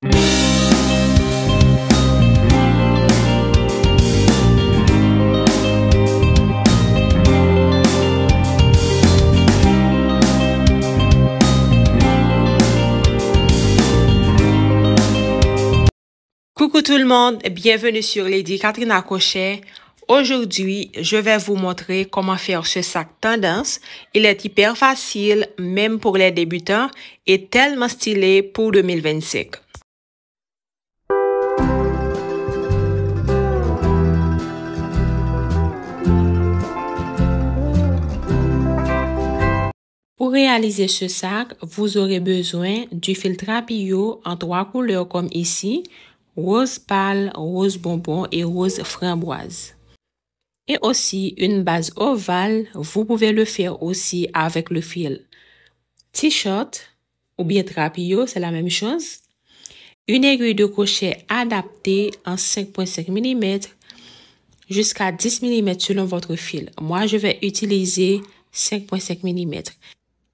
Coucou tout le monde, bienvenue sur Lady Katrina Crochet. Aujourd'hui, je vais vous montrer comment faire ce sac tendance. Il est hyper facile, même pour les débutants, et tellement stylé pour 2025. Pour réaliser ce sac, vous aurez besoin du fil Trapillo en 3 couleurs comme ici, rose pâle, rose bonbon et rose framboise. Et aussi une base ovale, vous pouvez le faire aussi avec le fil T-shirt ou bien Trapillo, c'est la même chose. Une aiguille de crochet adaptée en 5,5 mm jusqu'à 10 mm selon votre fil. Moi, je vais utiliser 5,5 mm.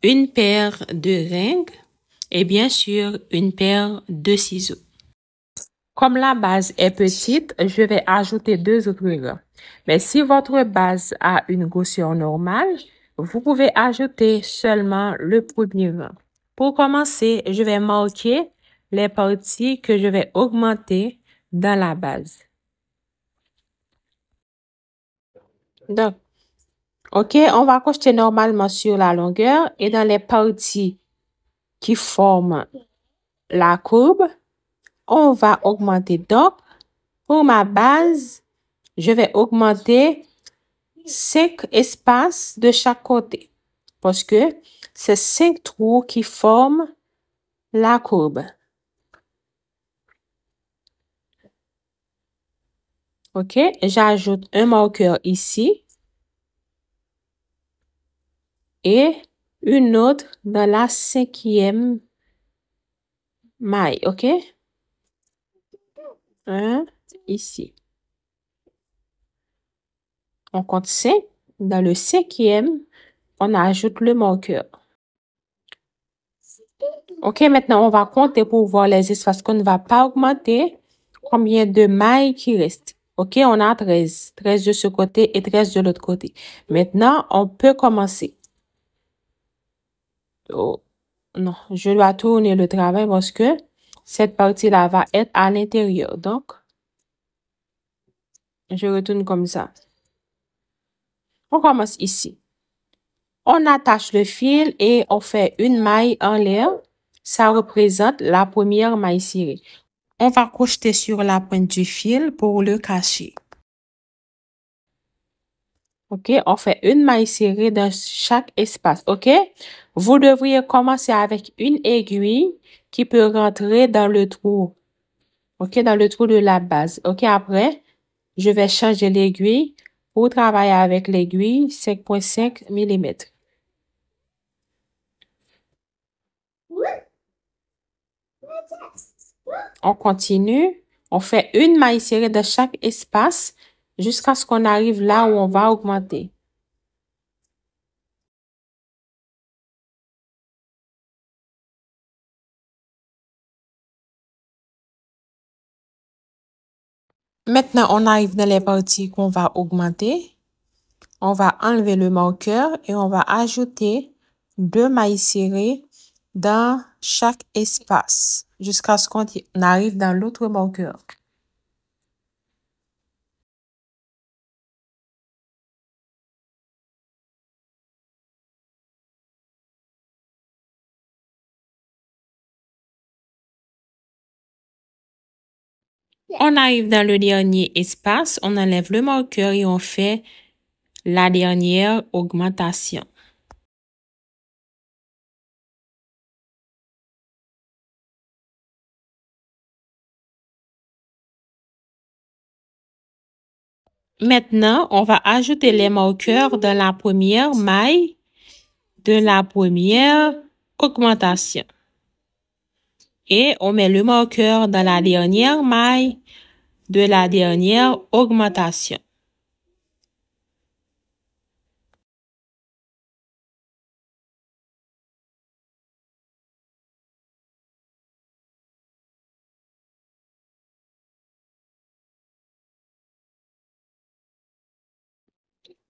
Une paire de ringues et bien sûr une paire de ciseaux. Comme la base est petite, je vais ajouter 2 autres rangs. Mais si votre base a une grosseur normale, vous pouvez ajouter seulement le premier rang. Pour commencer, je vais marquer les parties que je vais augmenter dans la base. Donc, OK, on va crocheter normalement sur la longueur et dans les parties qui forment la courbe, on va augmenter. Donc, pour ma base, je vais augmenter 5 espaces de chaque côté parce que c'est 5 trous qui forment la courbe. OK, j'ajoute un marqueur ici et une autre dans la 5e maille. OK, un ici. On compte 5. Dans le 5e, on ajoute le marqueur. OK, maintenant, on va compter pour voir les espaces qu'on ne va pas augmenter. Combien de mailles qui restent. OK, on a 13. 13 de ce côté et 13 de l'autre côté. Maintenant, on peut commencer. Oh, non, je dois tourner le travail parce que cette partie-là va être à l'intérieur. Donc, je retourne comme ça. On commence ici. On attache le fil et on fait une maille en l'air. Ça représente la première maille cirée. On va crocheter sur la pointe du fil pour le cacher. OK, on fait une maille serrée dans chaque espace. OK, vous devriez commencer avec une aiguille qui peut rentrer dans le trou. OK, dans le trou de la base. OK, après, je vais changer l'aiguille pour travailler avec l'aiguille 5,5 mm. On continue. On fait une maille serrée dans chaque espace jusqu'à ce qu'on arrive là où on va augmenter. Maintenant, on arrive dans les parties qu'on va augmenter. On va enlever le marqueur et on va ajouter 2 mailles serrées dans chaque espace jusqu'à ce qu'on arrive dans l'autre marqueur. On arrive dans le dernier espace, on enlève le marqueur et on fait la dernière augmentation. Maintenant, on va ajouter les marqueurs dans la première maille de la première augmentation. Et on met le marqueur dans la dernière maille de la dernière augmentation.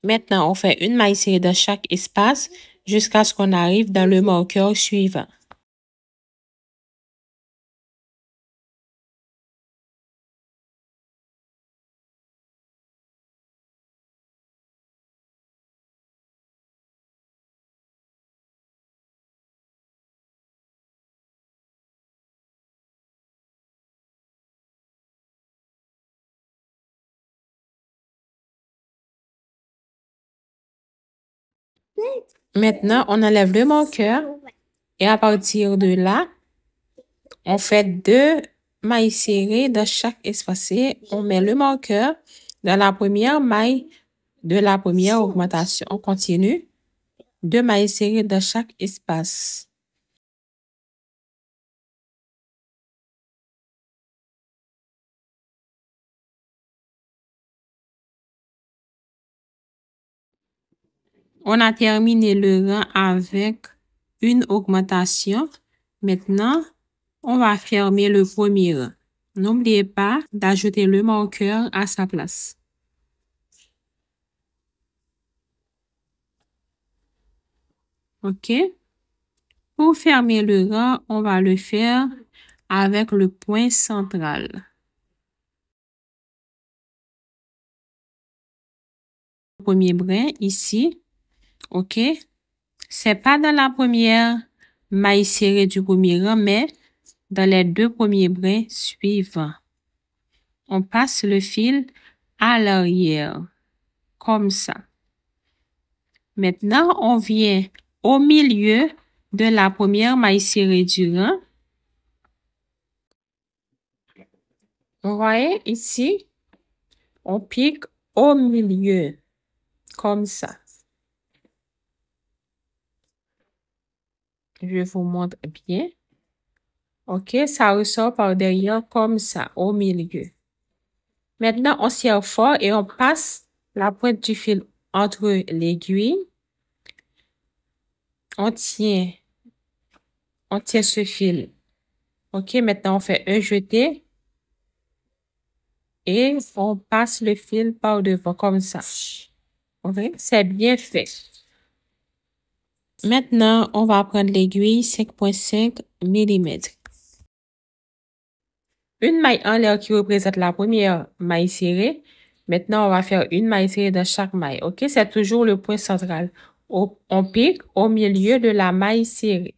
Maintenant, on fait une maille serrée dans chaque espace jusqu'à ce qu'on arrive dans le marqueur suivant. Maintenant, on enlève le marqueur et à partir de là, on fait deux mailles serrées dans chaque espace. On met le marqueur dans la première maille de la première augmentation. On continue. Deux mailles serrées dans chaque espace. On a terminé le rang avec une augmentation. Maintenant, on va fermer le premier rang. N'oubliez pas d'ajouter le marqueur à sa place. OK? Pour fermer le rang, on va le faire avec le point central. Premier brin ici. OK? C'est pas dans la première maille serrée du premier rang, mais dans les deux premiers brins suivants. On passe le fil à l'arrière, comme ça. Maintenant, on vient au milieu de la première maille serrée du rang. Vous voyez ici, on pique au milieu, comme ça. Je vous montre bien. OK, ça ressort par derrière comme ça, au milieu. Maintenant, on serre fort et on passe la pointe du fil entre l'aiguille. On tient ce fil. OK, maintenant on fait un jeté et on passe le fil par devant comme ça. OK, c'est bien fait. Maintenant, on va prendre l'aiguille 5,5 mm. Une maille en l'air qui représente la première maille serrée. Maintenant, on va faire une maille serrée dans chaque maille. OK, c'est toujours le point central. On pique au milieu de la maille serrée.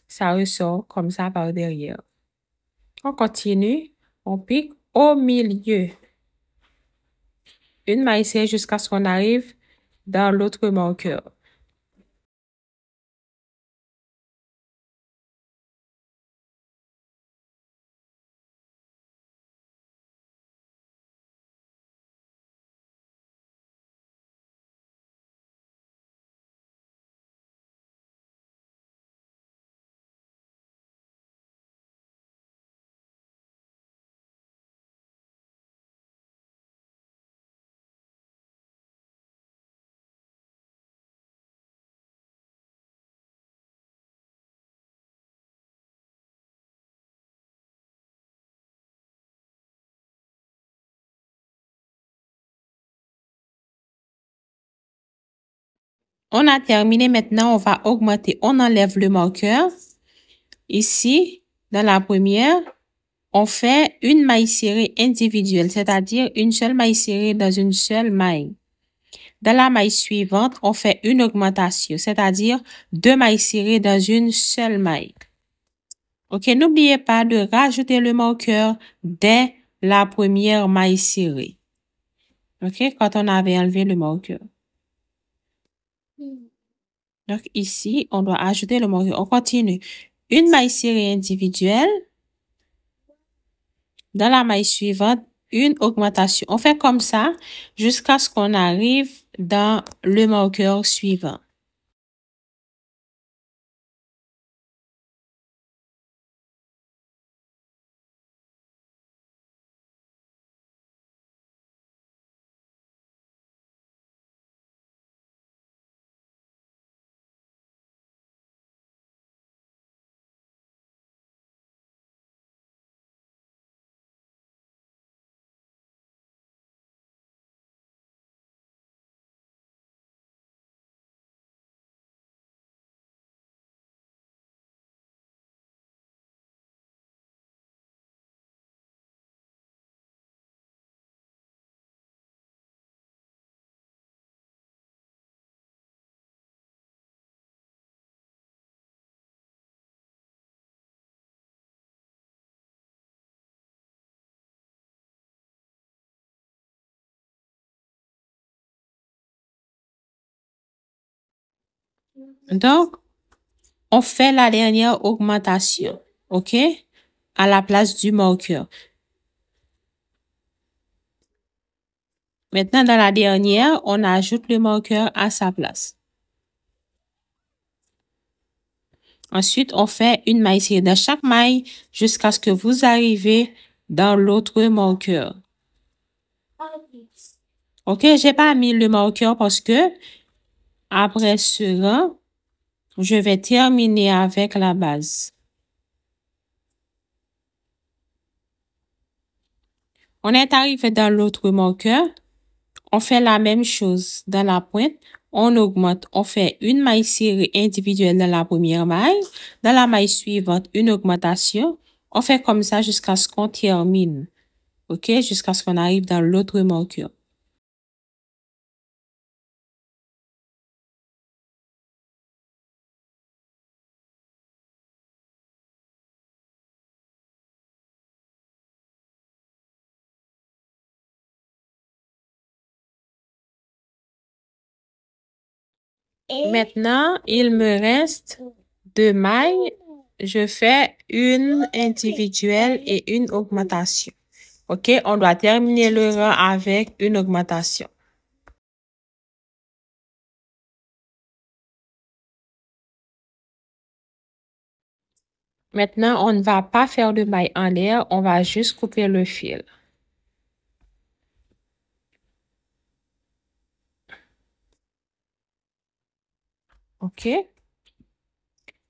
Ça ressort comme ça par derrière. On continue. On pique au milieu. Une maille serrée jusqu'à ce qu'on arrive dans l'autre marqueur. On a terminé. Maintenant, on va augmenter. On enlève le marqueur. Ici, dans la première, on fait une maille serrée individuelle, c'est-à-dire une seule maille serrée dans une seule maille. Dans la maille suivante, on fait une augmentation, c'est-à-dire deux mailles serrées dans une seule maille. OK, n'oubliez pas de rajouter le marqueur dès la première maille serrée. OK, quand on avait enlevé le marqueur. Donc ici, on doit ajouter le marqueur. On continue. Une maille serrée individuelle. Dans la maille suivante, une augmentation. On fait comme ça jusqu'à ce qu'on arrive dans le marqueur suivant. Donc, on fait la dernière augmentation, OK? À la place du marqueur. Maintenant, dans la dernière, on ajoute le marqueur à sa place. Ensuite, on fait une maille serrée dans chaque maille jusqu'à ce que vous arrivez dans l'autre marqueur. OK, j'ai pas mis le marqueur parce que après ce rang, je vais terminer avec la base. On est arrivé dans l'autre marqueur. On fait la même chose dans la pointe. On augmente, on fait une maille serrée individuelle dans la première maille. Dans la maille suivante, une augmentation. On fait comme ça jusqu'à ce qu'on termine. OK? Jusqu'à ce qu'on arrive dans l'autre marqueur. Maintenant, il me reste 2 mailles. Je fais une individuelle et une augmentation. OK? On doit terminer le rang avec une augmentation. Maintenant, on ne va pas faire de maille en l'air. On va juste couper le fil. OK?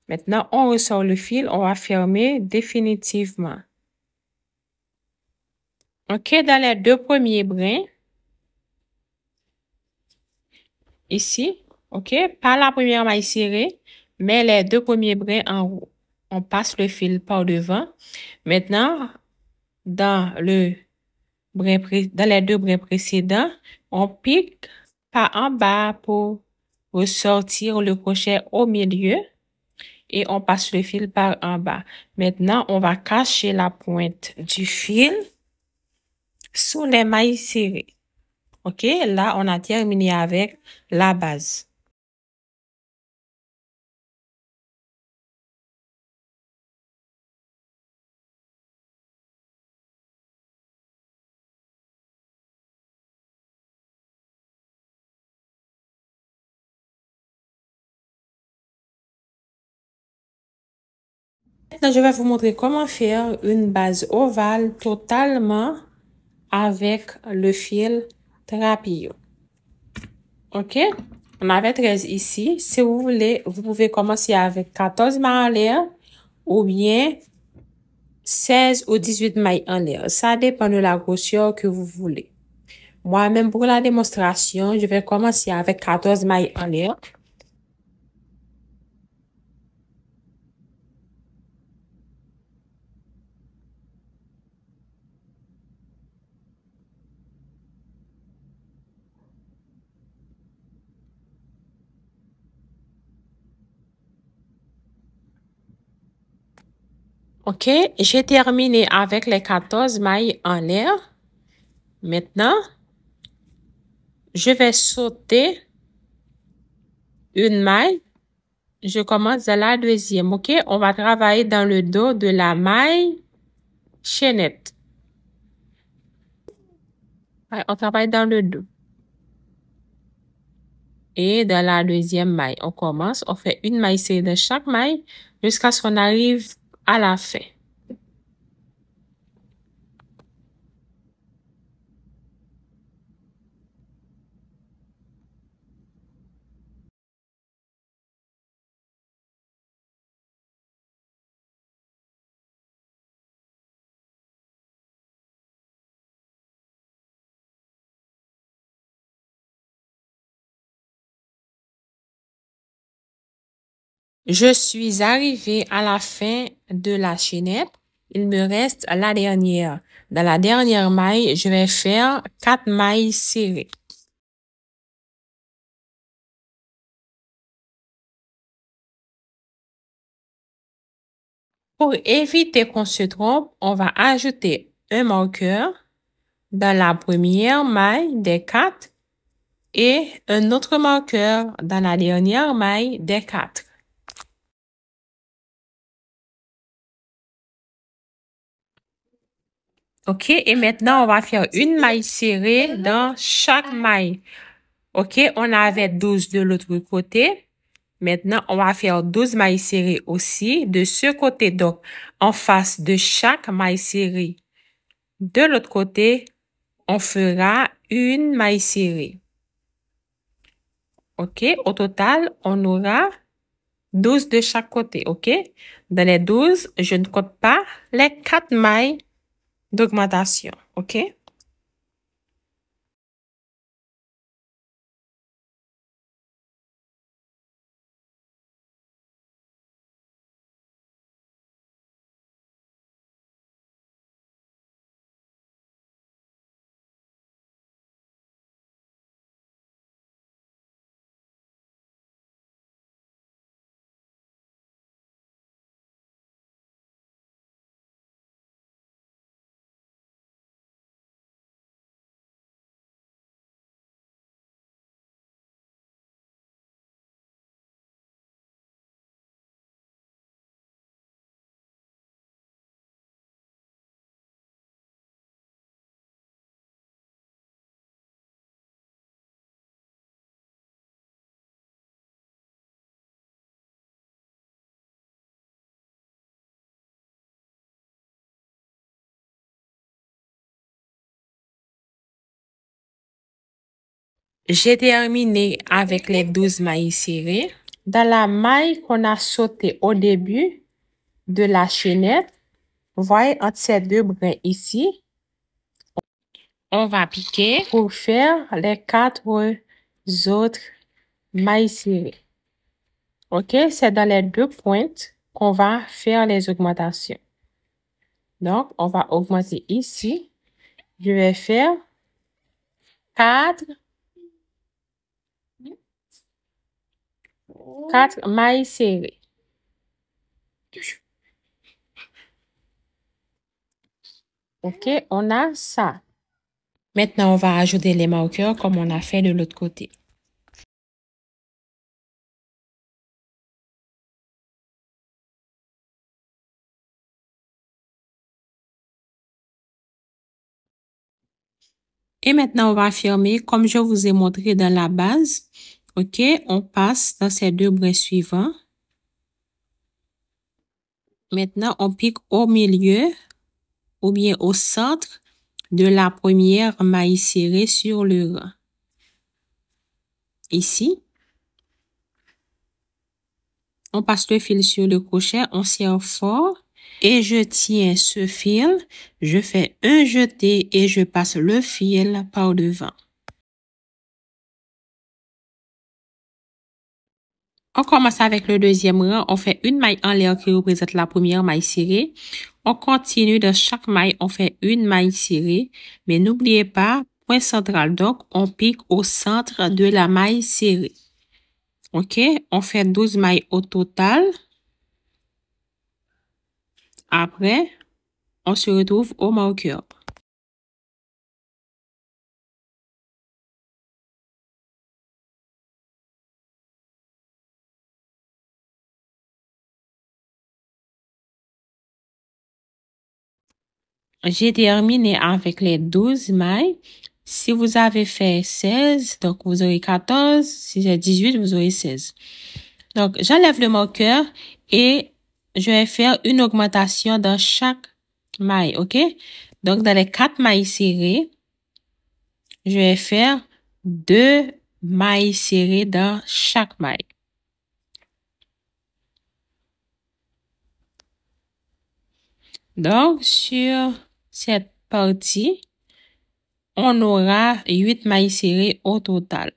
Maintenant, on ressort le fil. On va fermer définitivement. OK? Dans les 2 premiers brins, ici, OK? Pas la première maille serrée, mais les 2 premiers brins en haut. On passe le fil par devant. Maintenant, dans les 2 brins précédents, on pique par en bas pour ressortir le crochet au milieu et on passe le fil par en bas. Maintenant, on va cacher la pointe du fil sous les mailles serrées. OK? Là, on a terminé avec la base. Maintenant, je vais vous montrer comment faire une base ovale totalement avec le fil Trapillo. OK? On avait 13 ici. Si vous voulez, vous pouvez commencer avec 14 mailles en l'air ou bien 16 ou 18 mailles en l'air. Ça dépend de la grosseur que vous voulez. Moi-même, pour la démonstration, je vais commencer avec 14 mailles en l'air. OK, j'ai terminé avec les 14 mailles en l'air. Maintenant, je vais sauter une maille. Je commence dans la deuxième, OK? On va travailler dans le dos de la maille chaînette. Ouais, on travaille dans le dos. Et dans la deuxième maille, on commence, on fait une maille serrée dans chaque maille jusqu'à ce qu'on arrive à la fin. Je suis arrivée à la fin de la chaînette. Il me reste la dernière. Dans la dernière maille, je vais faire 4 mailles serrées. Pour éviter qu'on se trompe, on va ajouter un marqueur dans la première maille des 4 et un autre marqueur dans la dernière maille des 4. OK, et maintenant, on va faire une maille serrée dans chaque maille. OK, on avait 12 de l'autre côté. Maintenant, on va faire 12 mailles serrées aussi de ce côté. Donc, en face de chaque maille serrée de l'autre côté, on fera une maille serrée. OK, au total, on aura 12 de chaque côté. OK, dans les 12, je ne compte pas les 4 mailles d'augmentation. OK? J'ai terminé avec les 12 mailles serrées. Dans la maille qu'on a sautée au début de la chaînette, vous voyez entre ces deux brins ici, on va piquer pour faire les 4 autres mailles serrées. OK, c'est dans les deux pointes qu'on va faire les augmentations. Donc, on va augmenter ici. Je vais faire 4 mailles serrées. OK, on a ça. Maintenant, on va ajouter les marqueurs comme on a fait de l'autre côté. Et maintenant, on va fermer comme je vous ai montré dans la base. OK, on passe dans ces deux brins suivants. Maintenant, on pique au milieu ou bien au centre de la première maille serrée sur le rang. Ici, on passe le fil sur le crochet, on serre fort et je tiens ce fil. Je fais un jeté et je passe le fil par devant. On commence avec le deuxième rang. On fait une maille en l'air qui représente la première maille serrée. On continue dans chaque maille, on fait une maille serrée. Mais n'oubliez pas, point central. Donc, on pique au centre de la maille serrée. OK? On fait 12 mailles au total. Après, on se retrouve au marqueur. J'ai terminé avec les 12 mailles. Si vous avez fait 16, donc vous aurez 14. Si c'est 18, vous aurez 16. Donc, j'enlève le marqueur et je vais faire une augmentation dans chaque maille, OK? Donc, dans les 4 mailles serrées, je vais faire 2 mailles serrées dans chaque maille. Donc, sur cette partie, on aura 8 mailles serrées au total.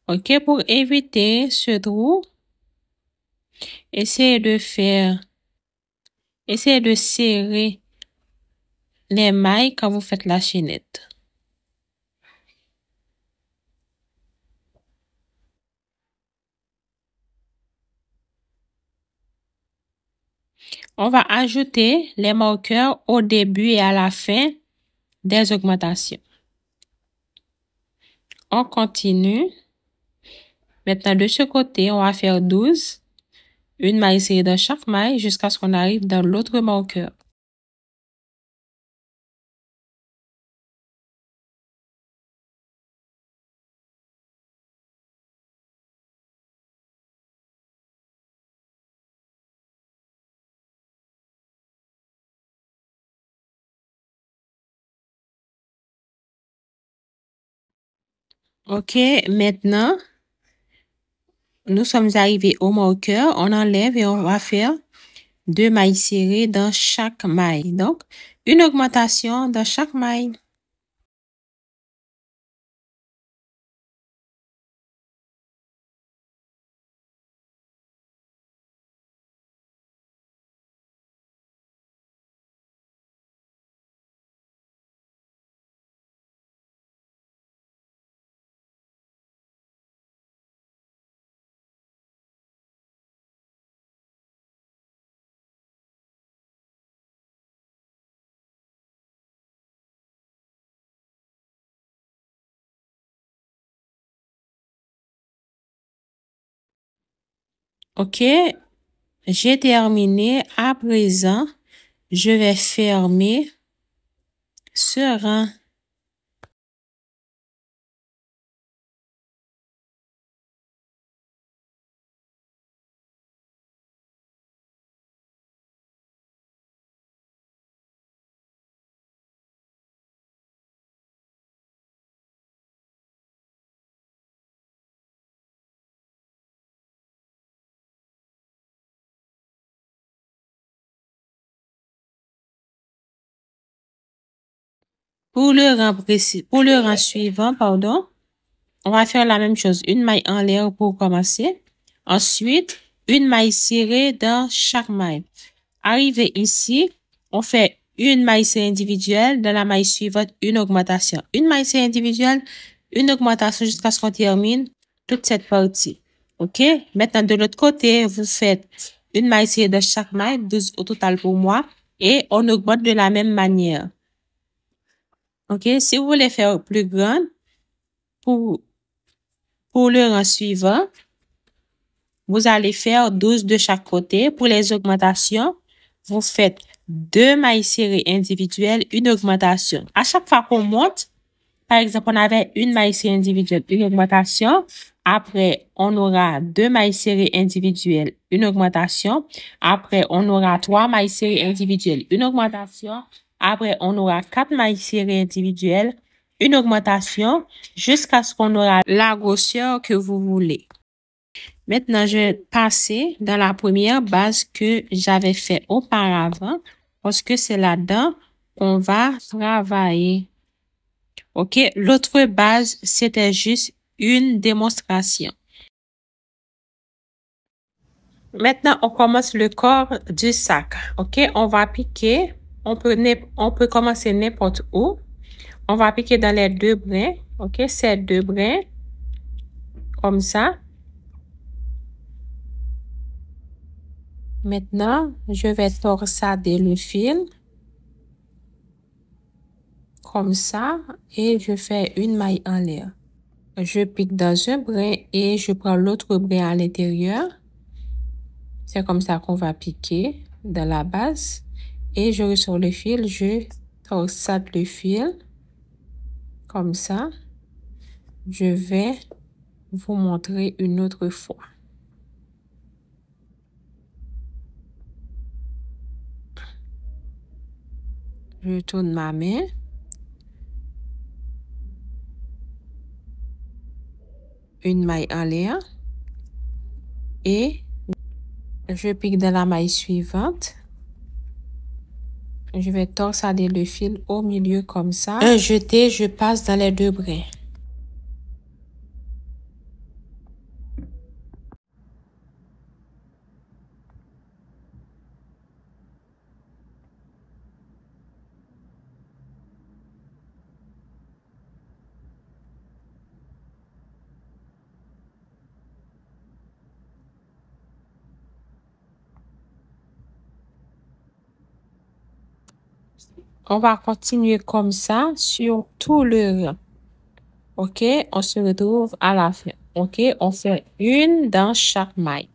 OK, pour éviter ce trou, essayez de serrer les mailles quand vous faites la chaînette. On va ajouter les marqueurs au début et à la fin des augmentations. On continue. Maintenant, de ce côté, on va faire 12. Une maille serrée dans chaque maille jusqu'à ce qu'on arrive dans l'autre marqueur. OK, maintenant, nous sommes arrivés au marqueur. On enlève et on va faire 2 mailles serrées dans chaque maille. Donc, une augmentation dans chaque maille. OK, j'ai terminé. À présent, je vais fermer ce rang. Pour le rang suivant, pardon, on va faire la même chose. Une maille en l'air pour commencer. Ensuite, une maille serrée dans chaque maille. Arrivé ici, on fait une maille serrée individuelle. Dans la maille suivante, une augmentation. Une maille serrée individuelle, une augmentation jusqu'à ce qu'on termine toute cette partie. OK? Maintenant, de l'autre côté, vous faites une maille serrée dans chaque maille, 12 au total pour moi. Et on augmente de la même manière. OK? Si vous voulez faire plus grande, pour le rang suivant, vous allez faire 12 de chaque côté. Pour les augmentations, vous faites 2 mailles serrées individuelles, une augmentation. À chaque fois qu'on monte, par exemple, on avait une maille serrée individuelle, une augmentation. Après, on aura 2 mailles serrées individuelles, une augmentation. Après, on aura 3 mailles serrées individuelles, une augmentation. Après, on aura 4 mailles serrées individuelles, une augmentation, jusqu'à ce qu'on aura la grosseur que vous voulez. Maintenant, je vais passer dans la première base que j'avais fait auparavant, parce que c'est là-dedans qu'on va travailler. OK? L'autre base, c'était juste une démonstration. Maintenant, on commence le corps du sac. OK? On va piquer. On peut commencer n'importe où. On va piquer dans les 2 brins. OK? Ces 2 brins. Comme ça. Maintenant, je vais torsader le fil. Comme ça. Et je fais une maille en l'air. Je pique dans un brin et je prends l'autre brin à l'intérieur. C'est comme ça qu'on va piquer dans la base. Et je ressors le fil, je torsade le fil. Comme ça. Je vais vous montrer une autre fois. Je tourne ma main. Une maille en l'air. Et je pique dans la maille suivante. Je vais torsader le fil au milieu comme ça. Un jeté, je passe dans les 2 brins. On va continuer comme ça sur tout le rang. OK? On se retrouve à la fin. OK? On fait une dans chaque maille.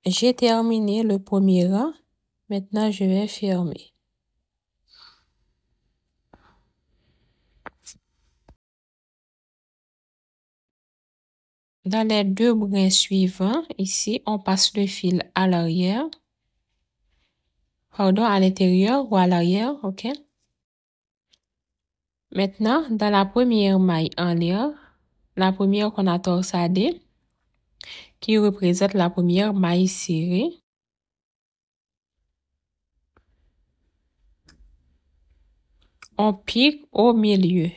J'ai terminé le premier rang. Maintenant, je vais fermer. Dans les deux brins suivants, ici, on passe le fil à l'arrière. Pardon, à l'intérieur ou à l'arrière, OK? Maintenant, dans la première maille en l'air, la première qu'on a torsadée, qui représente la première maille serrée, on pique au milieu.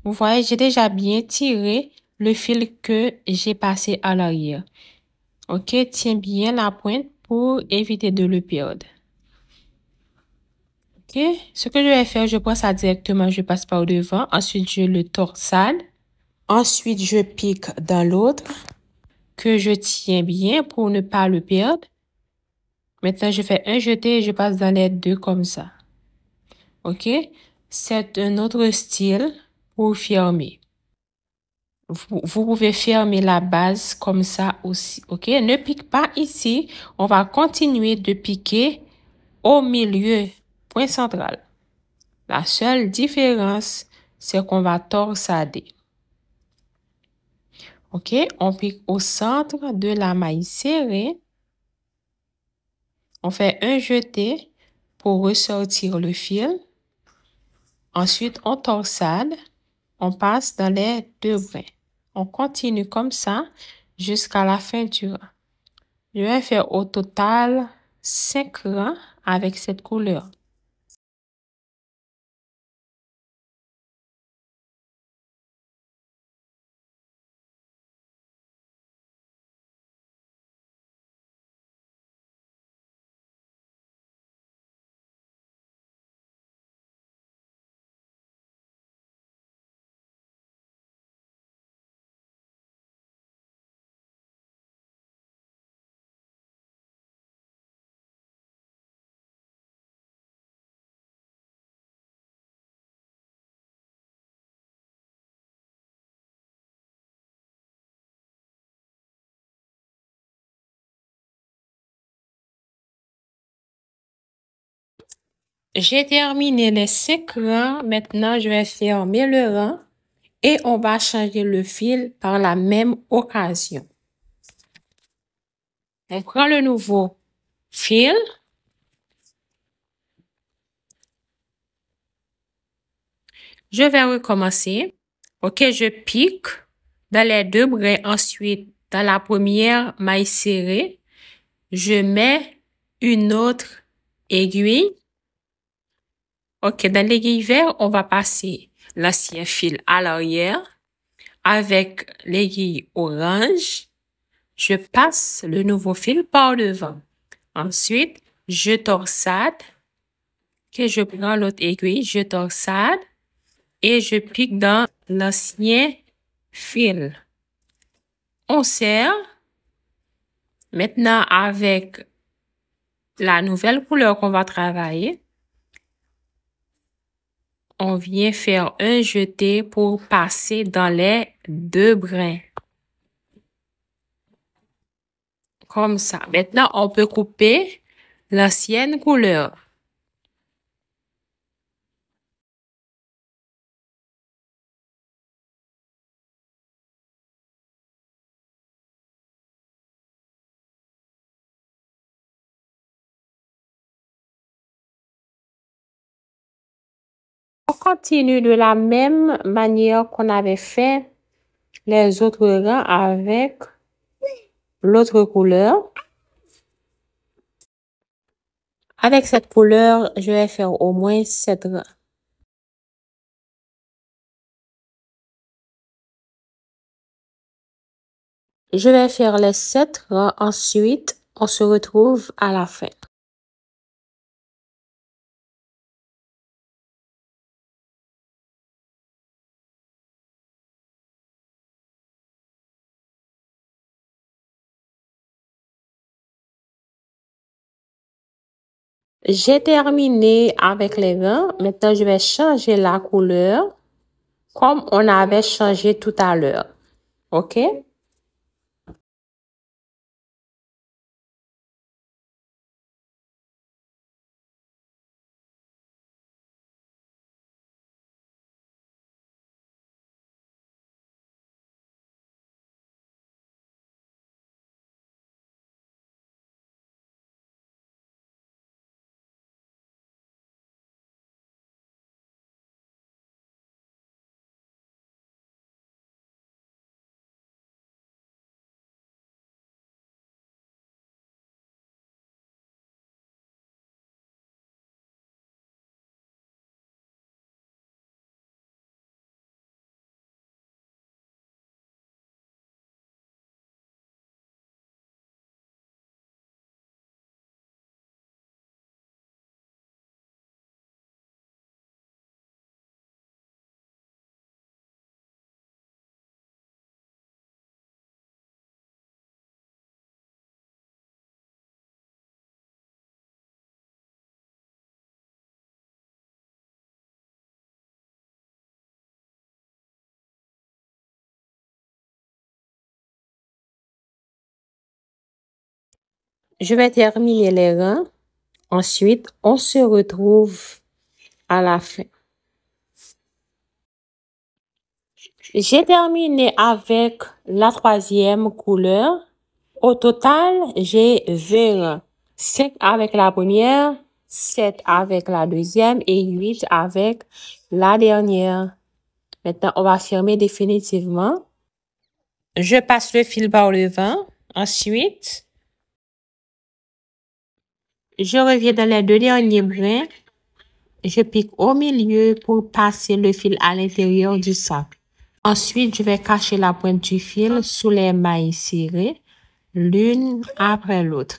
Vous voyez, j'ai déjà bien tiré le fil que j'ai passé à l'arrière. OK, tiens bien la pointe pour éviter de le perdre. OK, ce que je vais faire, je prends ça directement, je passe par devant. Ensuite, je le torsade. Ensuite, je pique dans l'autre que je tiens bien pour ne pas le perdre. Maintenant, je fais un jeté et je passe dans les deux comme ça. OK, c'est un autre style pour fermer. Vous pouvez fermer la base comme ça aussi, OK? Ne pique pas ici. On va continuer de piquer au milieu, point central. La seule différence, c'est qu'on va torsader. OK? On pique au centre de la maille serrée. On fait un jeté pour ressortir le fil. Ensuite, on torsade. On passe dans les deux brins. On continue comme ça jusqu'à la fin du rang. Je vais faire au total 5 rangs avec cette couleur. J'ai terminé les 5 rangs. Maintenant, je vais fermer le rang et on va changer le fil par la même occasion. On prend le nouveau fil. Je vais recommencer. OK, je pique dans les deux brins. Ensuite, dans la première maille serrée, je mets une autre aiguille. OK, dans l'aiguille verte, on va passer l'ancien fil à l'arrière. Avec l'aiguille orange, je passe le nouveau fil par devant. Ensuite, je torsade. OK, je prends l'autre aiguille, je torsade et je pique dans l'ancien fil. On serre. Maintenant, avec la nouvelle couleur qu'on va travailler, on vient faire un jeté pour passer dans les deux brins. Comme ça. Maintenant, on peut couper l'ancienne couleur. On continue de la même manière qu'on avait fait les autres rangs avec l'autre couleur. Avec cette couleur, je vais faire au moins 7 rangs. Je vais faire les 7 rangs. Ensuite, on se retrouve à la fin. J'ai terminé avec les rangs. Maintenant, je vais changer la couleur comme on avait changé tout à l'heure. OK? Je vais terminer les rangs. Ensuite, on se retrouve à la fin. J'ai terminé avec la 3e couleur. Au total, j'ai 20 rangs. 5 avec la première, 7 avec la deuxième et 8 avec la dernière. Maintenant, on va fermer définitivement. Je passe le fil par le vent. Ensuite, je reviens dans les 2 derniers brins. Je pique au milieu pour passer le fil à l'intérieur du sac. Ensuite, je vais cacher la pointe du fil sous les mailles serrées, l'une après l'autre.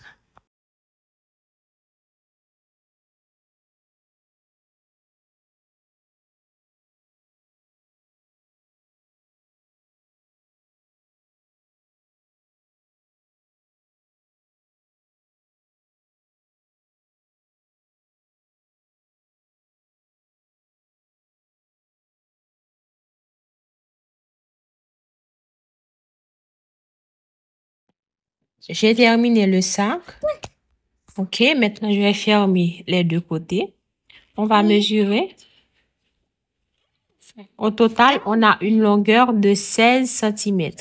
J'ai terminé le sac. OK, maintenant je vais fermer les 2 côtés. On va mesurer. Au total, on a une longueur de 16 cm.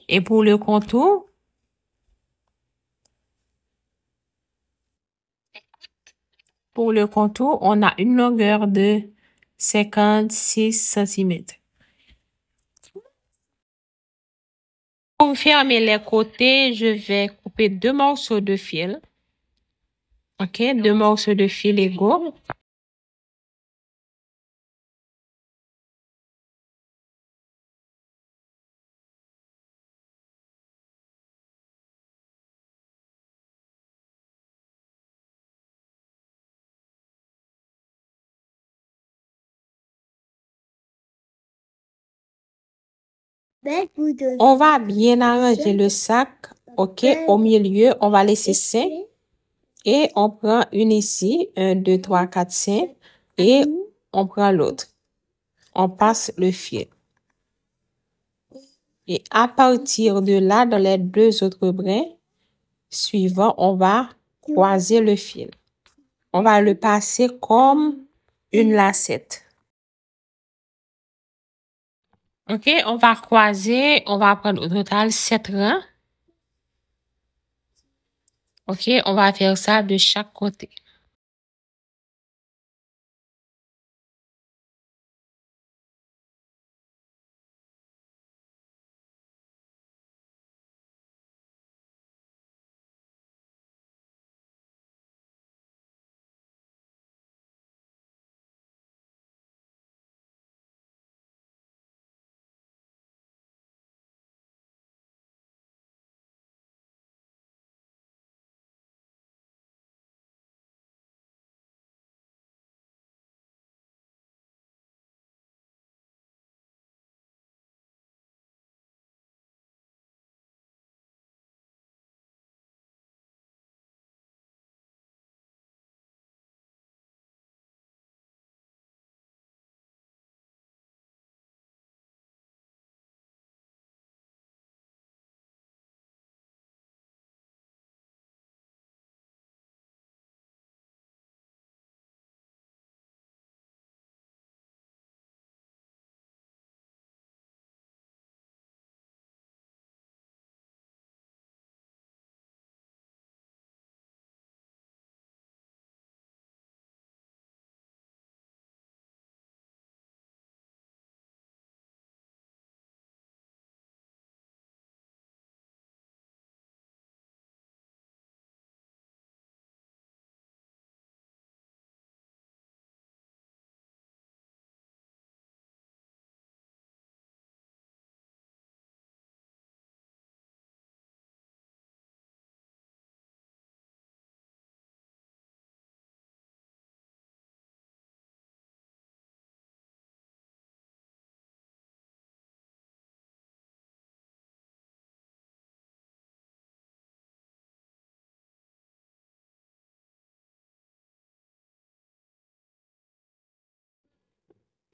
Et pour le contour, on a une longueur de 56 cm. Pour fermer les côtés, je vais couper 2 morceaux de fil. OK, 2 morceaux de fil égaux. On va bien arranger le sac. OK, au milieu, on va laisser 5. Et on prend une ici, 1, 2, 3, 4, 5. Et on prend l'autre. On passe le fil. Et à partir de là, dans les 2 autres brins suivants, on va croiser le fil. On va le passer comme une lacette. OK, on va croiser. On va prendre au total 7 rangs. OK, on va faire ça de chaque côté.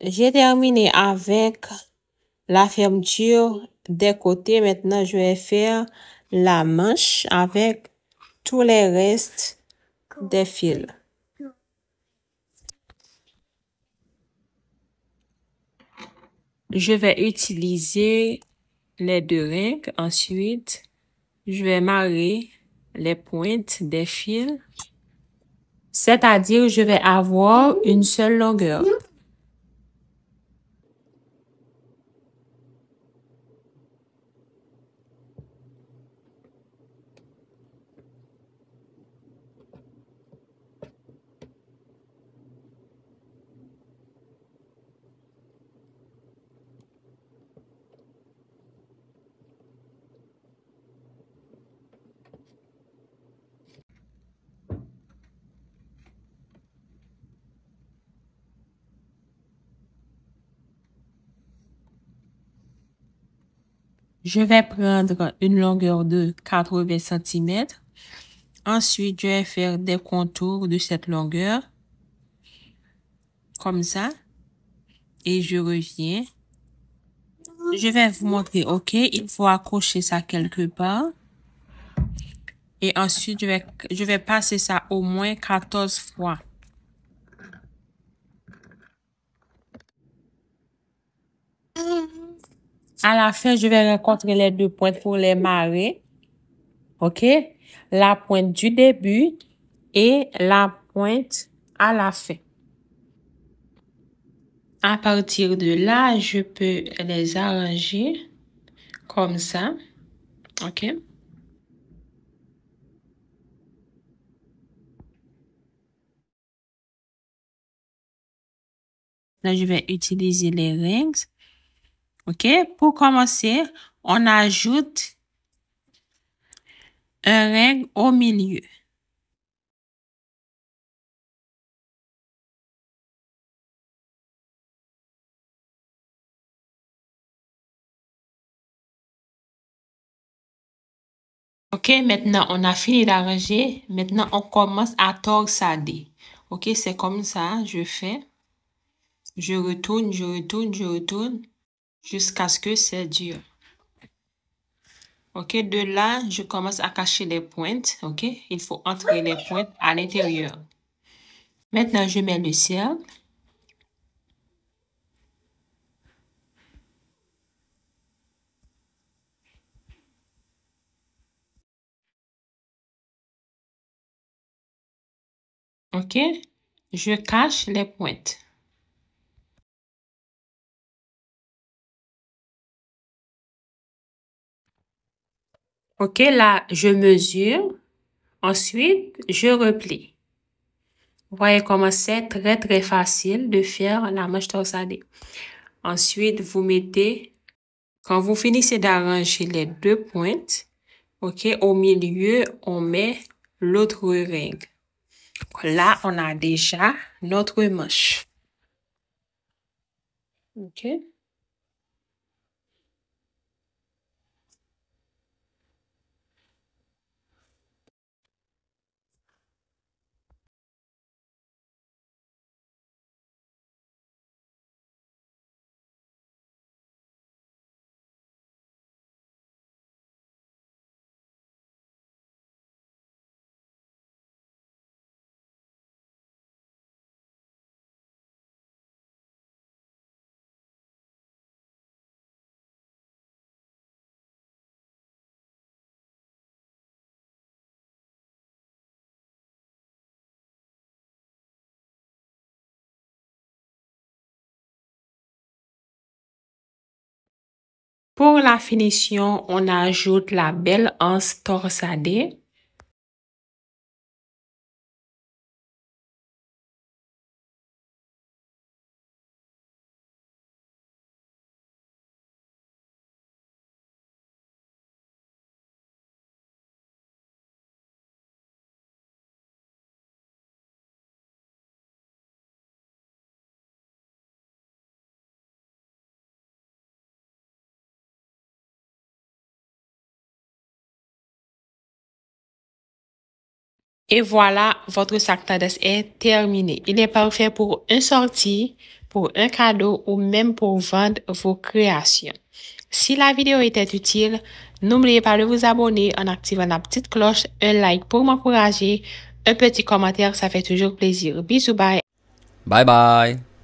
J'ai terminé avec la fermeture des côtés. Maintenant, je vais faire la manche avec tous les restes des fils. Je vais utiliser les deux règles. Ensuite, je vais marrer les pointes des fils. C'est-à-dire, je vais avoir une seule longueur. Je vais prendre une longueur de 80 cm. Ensuite, je vais faire des contours de cette longueur. Comme ça. Et je reviens. Je vais vous montrer, ok? Il faut accrocher ça quelque part. Et ensuite, je vais passer ça au moins 14 fois. À la fin, je vais rencontrer les deux pointes pour les marrer. OK? La pointe du début et la pointe à la fin. À partir de là, je peux les arranger comme ça. OK? Là, je vais utiliser les rings. OK? Pour commencer, on ajoute un ring au milieu. OK, maintenant, on a fini d'arranger. Maintenant, on commence à torsader. OK, c'est comme ça, je fais. Je retourne, je retourne, je retourne jusqu'à ce que c'est dur. OK, de là, je commence à cacher les pointes. OK, il faut entrer les pointes à l'intérieur. Maintenant, je mets le cercle. OK, je cache les pointes. OK, là, je mesure. Ensuite, je replie. Vous voyez comment c'est très, très facile de faire la manche torsadée. Ensuite, vous mettez, quand vous finissez d'arranger les deux pointes, OK, au milieu, on met l'autre ring. Là, on a déjà notre manche. OK. Pour la finition, on ajoute la belle anse torsadée. Et voilà, votre sac Tades est terminé. Il est parfait pour une sortie, pour un cadeau ou même pour vendre vos créations. Si la vidéo était utile, n'oubliez pas de vous abonner en activant la petite cloche, un like pour m'encourager, un petit commentaire, ça fait toujours plaisir. Bisous, bye. Bye bye.